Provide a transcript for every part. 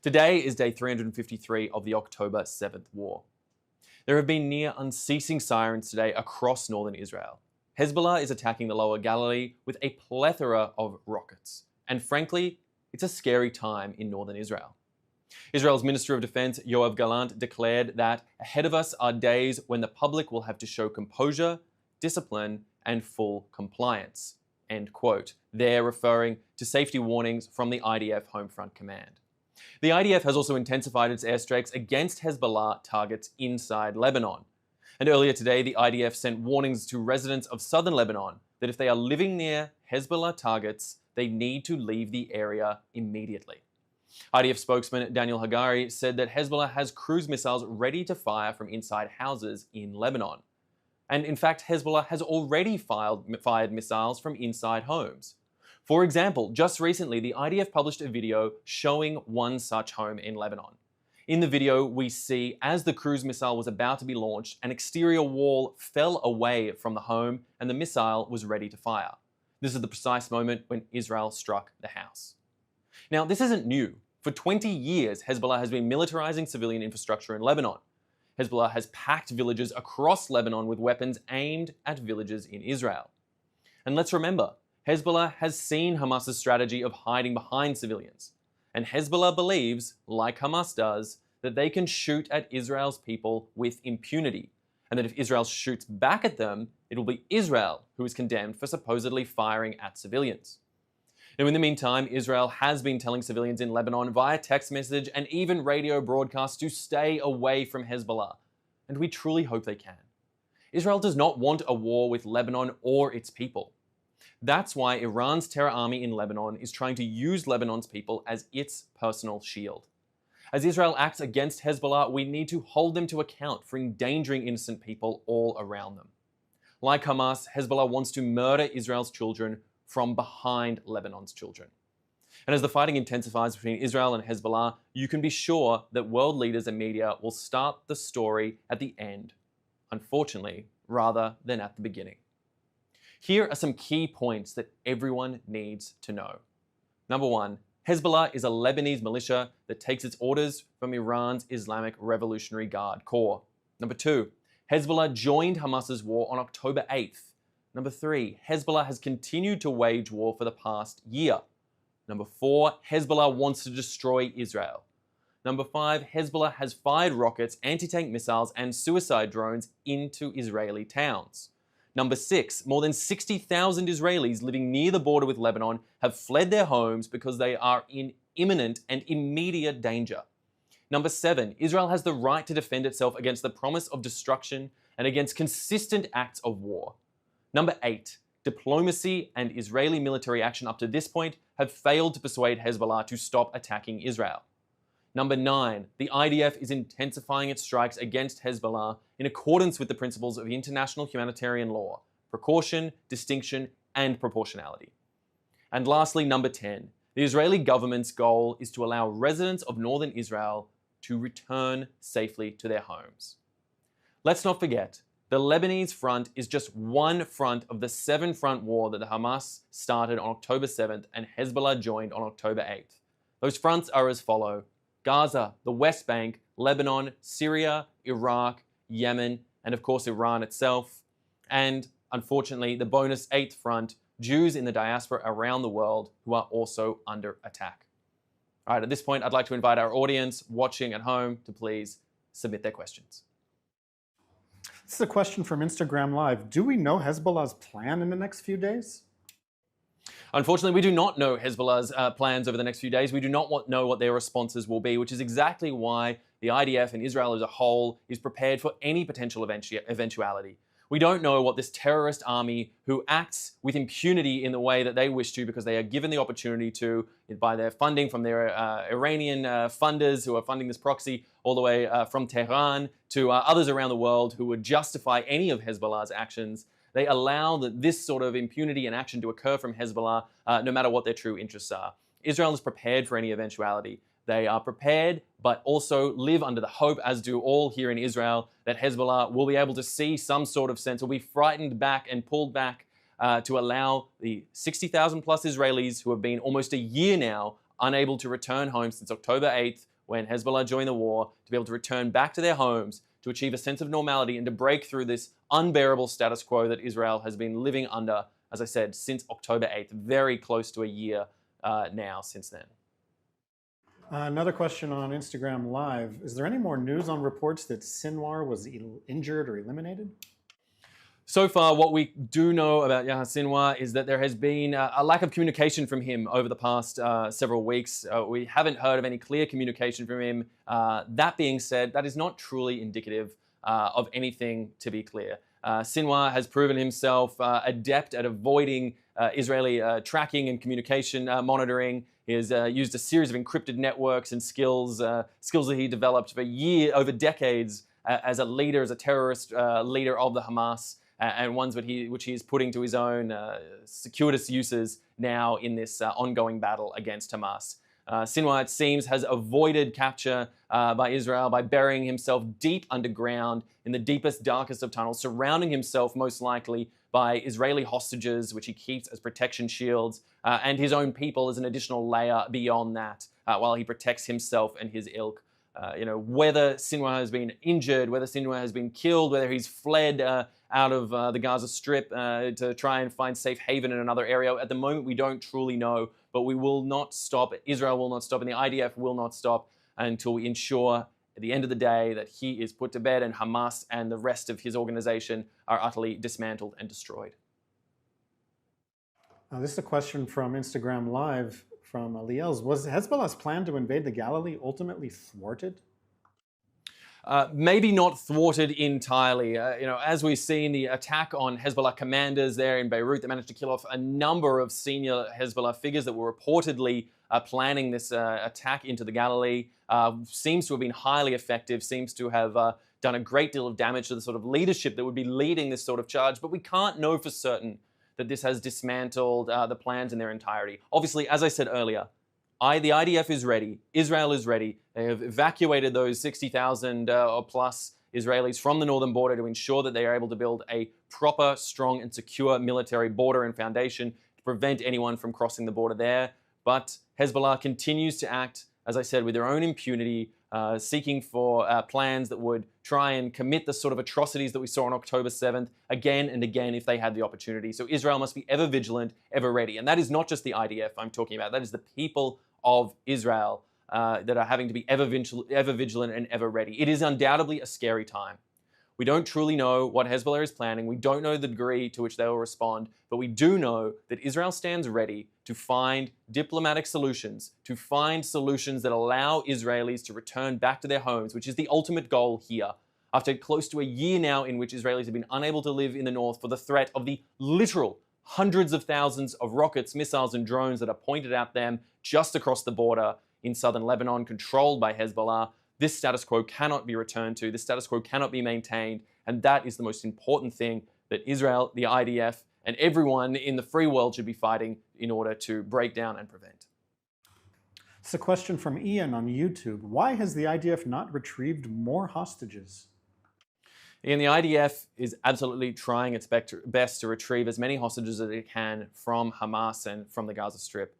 Today is day 353 of the October 7th war. There have been near unceasing sirens today across northern Israel. Hezbollah is attacking the lower Galilee with a plethora of rockets. And frankly, it's a scary time in northern Israel. Israel's Minister of Defense, Yoav Gallant, declared that ahead of us are days when the public will have to show composure, discipline, and full compliance. End quote. They're referring to safety warnings from the IDF Home Front Command. The IDF has also intensified its airstrikes against Hezbollah targets inside Lebanon. And earlier today, the IDF sent warnings to residents of southern Lebanon that if they are living near Hezbollah targets, they need to leave the area immediately. IDF spokesman Daniel Hagari said that Hezbollah has cruise missiles ready to fire from inside houses in Lebanon. And in fact, Hezbollah has already fired missiles from inside homes. For example, just recently, the IDF published a video showing one such home in Lebanon. In the video, we see as the cruise missile was about to be launched, an exterior wall fell away from the home and the missile was ready to fire. This is the precise moment when Israel struck the house. Now, this isn't new. For 20 years, Hezbollah has been militarizing civilian infrastructure in Lebanon. Hezbollah has packed villages across Lebanon with weapons aimed at villages in Israel. And let's remember, Hezbollah has seen Hamas's strategy of hiding behind civilians. And Hezbollah believes, like Hamas does, that they can shoot at Israel's people with impunity, and that if Israel shoots back at them, it will be Israel who is condemned for supposedly firing at civilians. Now, in the meantime, Israel has been telling civilians in Lebanon via text message and even radio broadcasts to stay away from Hezbollah, and we truly hope they can. Israel does not want a war with Lebanon or its people. That's why Iran's terror army in Lebanon is trying to use Lebanon's people as its personal shield. As Israel acts against Hezbollah, we need to hold them to account for endangering innocent people all around them. Like Hamas, Hezbollah wants to murder Israel's children from behind Lebanon's children. And as the fighting intensifies between Israel and Hezbollah, you can be sure that world leaders and media will start the story at the end, unfortunately, rather than at the beginning. Here are some key points that everyone needs to know. Number one, Hezbollah is a Lebanese militia that takes its orders from Iran's Islamic Revolutionary Guard Corps. Number two, Hezbollah joined Hamas's war on October 8th. Number three, Hezbollah has continued to wage war for the past year. Number four, Hezbollah wants to destroy Israel. Number five, Hezbollah has fired rockets, anti-tank missiles, and suicide drones into Israeli towns. Number six, more than 60,000 Israelis living near the border with Lebanon have fled their homes because they are in imminent and immediate danger. Number seven, Israel has the right to defend itself against the promise of destruction and against consistent acts of war. Number eight, diplomacy and Israeli military action up to this point have failed to persuade Hezbollah to stop attacking Israel. Number nine, the IDF is intensifying its strikes against Hezbollah in accordance with the principles of international humanitarian law: precaution, distinction, and proportionality. And lastly, number 10, the Israeli government's goal is to allow residents of northern Israel to return safely to their homes. Let's not forget, the Lebanese front is just one front of the 7-front war that the Hamas started on October 7th and Hezbollah joined on October 8th. Those fronts are as follow: Gaza, the West Bank, Lebanon, Syria, Iraq, Yemen, and of course Iran itself. And unfortunately, the bonus 8th front, Jews in the diaspora around the world who are also under attack. All right, at this point, I'd like to invite our audience watching at home to please submit their questions. This is a question from Instagram Live. Do we know Hezbollah's plan in the next few days? Unfortunately, we do not know Hezbollah's plans over the next few days. We do not know what their responses will be, which is exactly why the IDF and Israel as a whole is prepared for any potential eventuality. We don't know what this terrorist army, who acts with impunity in the way that they wish to because they are given the opportunity to, by their funding from their Iranian funders who are funding this proxy, all the way from Tehran to others around the world who would justify any of Hezbollah's actions. They allow this sort of impunity and action to occur from Hezbollah, no matter what their true interests are. Israel is prepared for any eventuality. They are prepared, but also live under the hope, as do all here in Israel, that Hezbollah will be able to see some sort of sense, will be frightened back and pulled back to allow the 60,000 plus Israelis who have been almost a year now unable to return home since October 8th, when Hezbollah joined the war, to be able to return back to their homes, to achieve a sense of normality and to break through this unbearable status quo that Israel has been living under, as I said, since October 8th, very close to a year now since then. Another question on Instagram Live. Is there any more news on reports that Sinwar was injured or eliminated? So far, what we do know about Yahya Sinwar is that there has been a lack of communication from him over the past several weeks. We haven't heard of any clear communication from him. That being said, that is not truly indicative of anything, to be clear. Sinwar has proven himself adept at avoiding Israeli tracking and communication monitoring. He has used a series of encrypted networks and skills that he developed over decades as a leader, as a terrorist leader of the Hamas, and ones which he is putting to his own circuitous uses now in this ongoing battle against Hamas. Sinwar, it seems, has avoided capture by Israel by burying himself deep underground in the deepest, darkest of tunnels, surrounding himself most likely by Israeli hostages, which he keeps as protection shields, and his own people as an additional layer beyond that, while he protects himself and his ilk. Whether Sinwar has been injured, whether Sinwar has been killed, whether he's fled out of the Gaza Strip to try and find safe haven in another area. At the moment, we don't truly know, but we will not stop. Israel will not stop, and the IDF will not stop until we ensure, at the end of the day, that he is put to bed and Hamas and the rest of his organization are utterly dismantled and destroyed. This is a question from Instagram Live from Eliel's. Was Hezbollah's plan to invade the Galilee ultimately thwarted? Maybe not thwarted entirely. As we've seen, the attack on Hezbollah commanders there in Beirut, they managed to kill off a number of senior Hezbollah figures that were reportedly planning this attack into the Galilee. Seems to have been highly effective, seems to have done a great deal of damage to the sort of leadership that would be leading this sort of charge, but we can't know for certain that this has dismantled the plans in their entirety. Obviously, as I said earlier, the IDF is ready. Israel is ready. They have evacuated those 60,000 or plus Israelis from the northern border to ensure that they are able to build a proper, strong, and secure military border and foundation to prevent anyone from crossing the border there. But Hezbollah continues to act, as I said, with their own impunity, seeking for plans that would try and commit the sort of atrocities that we saw on October 7th again and again if they had the opportunity. So Israel must be ever vigilant, ever ready. And that is not just the IDF I'm talking about. That is the people of Israel that are having to be ever vigilant and ever ready. It is undoubtedly a scary time. We don't truly know what Hezbollah is planning. We don't know the degree to which they will respond, but we do know that Israel stands ready to find diplomatic solutions, to find solutions that allow Israelis to return back to their homes, which is the ultimate goal here. After close to a year now in which Israelis have been unable to live in the north for the threat of the literal hundreds of thousands of rockets, missiles, and drones that are pointed at them just across the border in southern Lebanon, controlled by Hezbollah. This status quo cannot be returned to. This status quo cannot be maintained. And that is the most important thing that Israel, the IDF, and everyone in the free world should be fighting in order to break down and prevent. It's a question from Ian on YouTube. Why has the IDF not retrieved more hostages? And the IDF is absolutely trying its best to retrieve as many hostages as it can from Hamas and from the Gaza Strip.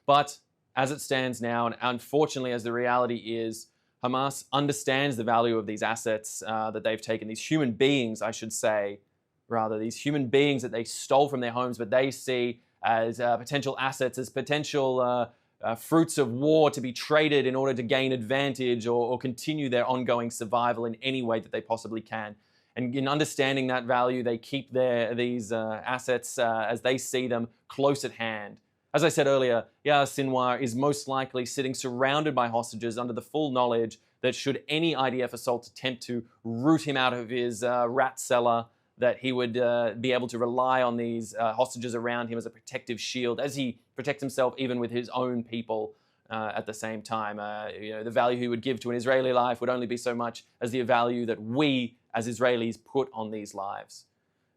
But as it stands now, and unfortunately as the reality is, Hamas understands the value of these assets that they've taken, these human beings, I should say, rather, these human beings that they stole from their homes, but they see as potential assets, as potential fruits of war to be traded in order to gain advantage or continue their ongoing survival in any way that they possibly can. And in understanding that value, they keep these assets as they see them close at hand. As I said earlier, Yahya Sinwar is most likely sitting surrounded by hostages under the full knowledge that should any IDF assault attempt to root him out of his rat cellar, that he would be able to rely on these hostages around him as a protective shield, as he protects himself even with his own people at the same time. The value he would give to an Israeli life would only be so much as the value that we as Israelis put on these lives.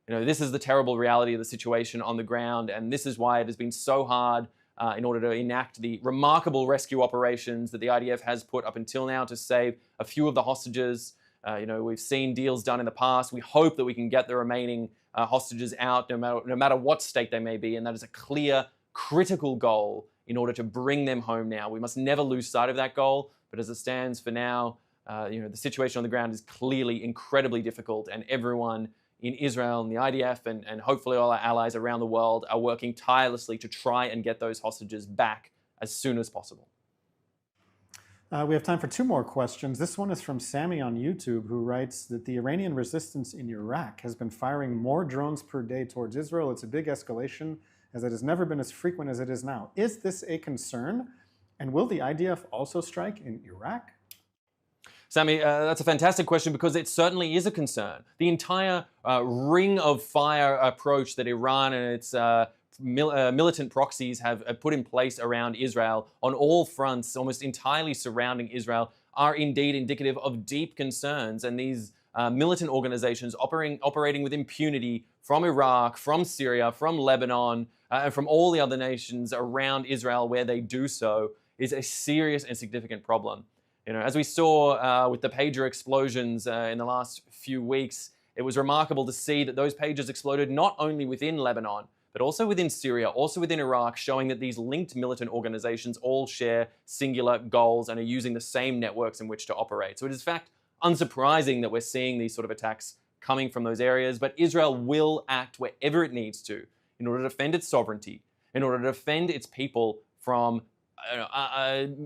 This is the terrible reality of the situation on the ground, and this is why it has been so hard in order to enact the remarkable rescue operations that the IDF has put up until now to save a few of the hostages. We've seen deals done in the past. We hope that we can get the remaining hostages out, no matter what state they may be, and that is a clear, critical goal in order to bring them home now. We must never lose sight of that goal, but as it stands for now, the situation on the ground is clearly incredibly difficult, and everyone in Israel and the IDF and hopefully all our allies around the world are working tirelessly to try and get those hostages back as soon as possible. We have time for two more questions. This one is from Sammy on YouTube, who writes that the Iranian resistance in Iraq has been firing more drones per day towards Israel. It's a big escalation, as it has never been as frequent as it is now. Is this a concern? And will the IDF also strike in Iraq? Sammy, that's a fantastic question because it certainly is a concern. The entire ring of fire approach that Iran and its militant proxies have put in place around Israel on all fronts, almost entirely surrounding Israel, are indeed indicative of deep concerns. And these militant organizations operating with impunity from Iraq, from Syria, from Lebanon, and from all the other nations around Israel where they do so is a serious and significant problem. As we saw with the pager explosions in the last few weeks, it was remarkable to see that those pagers exploded not only within Lebanon, but also within Syria, also within Iraq, showing that these linked militant organizations all share singular goals and are using the same networks in which to operate. So it is, in fact, unsurprising that we're seeing these sort of attacks coming from those areas, but Israel will act wherever it needs to in order to defend its sovereignty, in order to defend its people from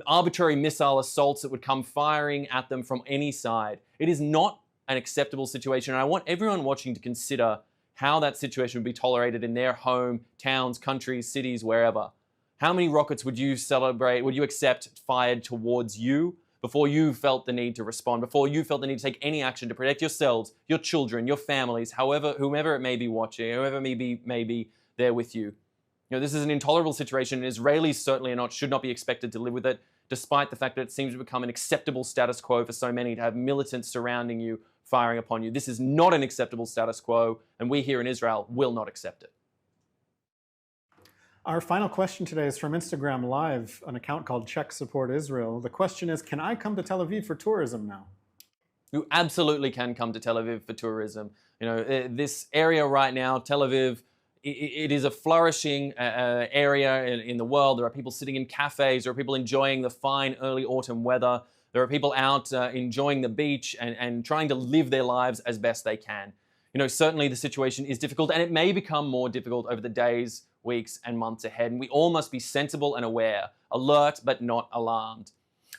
arbitrary missile assaults that would come firing at them from any side. It is not an acceptable situation, and I want everyone watching to consider how that situation would be tolerated in their home, towns, countries, cities, wherever. How many rockets would you accept fired towards you before you felt the need to respond, before you felt the need to take any action to protect yourselves, your children, your families, whomever it may be watching, whoever may be there with you? This is an intolerable situation, and Israelis certainly should not be expected to live with it, despite the fact that it seems to become an acceptable status quo for so many to have militants surrounding you, firing upon you. This is not an acceptable status quo, and we here in Israel will not accept it. Our final question today is from Instagram Live, an account called Czech Support Israel. The question is, can I come to Tel Aviv for tourism now? You absolutely can come to Tel Aviv for tourism. This area right now, Tel Aviv, it is a flourishing area in the world. There are people sitting in cafes. There are people enjoying the fine early autumn weather. There are people out enjoying the beach and trying to live their lives as best they can. Certainly the situation is difficult, and it may become more difficult over the days, weeks, and months ahead. And we all must be sensible and aware, alert but not alarmed.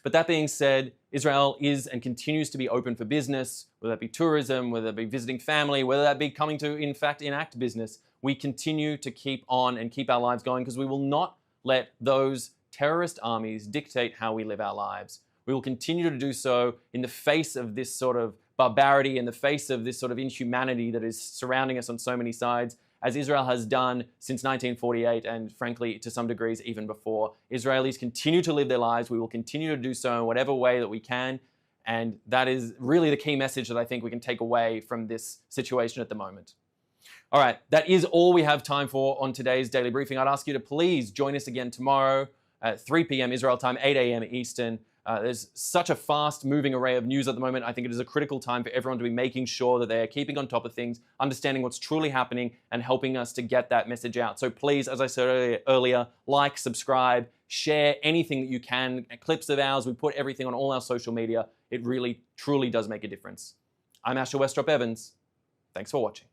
But that being said, Israel is and continues to be open for business, whether that be tourism, whether that be visiting family, whether that be coming to, in fact, enact business. We continue to keep on and keep our lives going because we will not let those terrorist armies dictate how we live our lives. We will continue to do so in the face of this sort of barbarity, in the face of this sort of inhumanity that is surrounding us on so many sides, as Israel has done since 1948 and, frankly, to some degrees even before. Israelis continue to live their lives. We will continue to do so in whatever way that we can. And that is really the key message that I think we can take away from this situation at the moment. All right, that is all we have time for on today's Daily Briefing. I'd ask you to please join us again tomorrow at 3 p.m. Israel time, 8 a.m. Eastern. There's such a fast-moving array of news at the moment. I think it is a critical time for everyone to be making sure that they are keeping on top of things, understanding what's truly happening, and helping us to get that message out. So please, as I said earlier, like, subscribe, share anything that you can. Clips of ours, we put everything on all our social media. It really, truly does make a difference. I'm Westropp-Evans. Thanks for watching.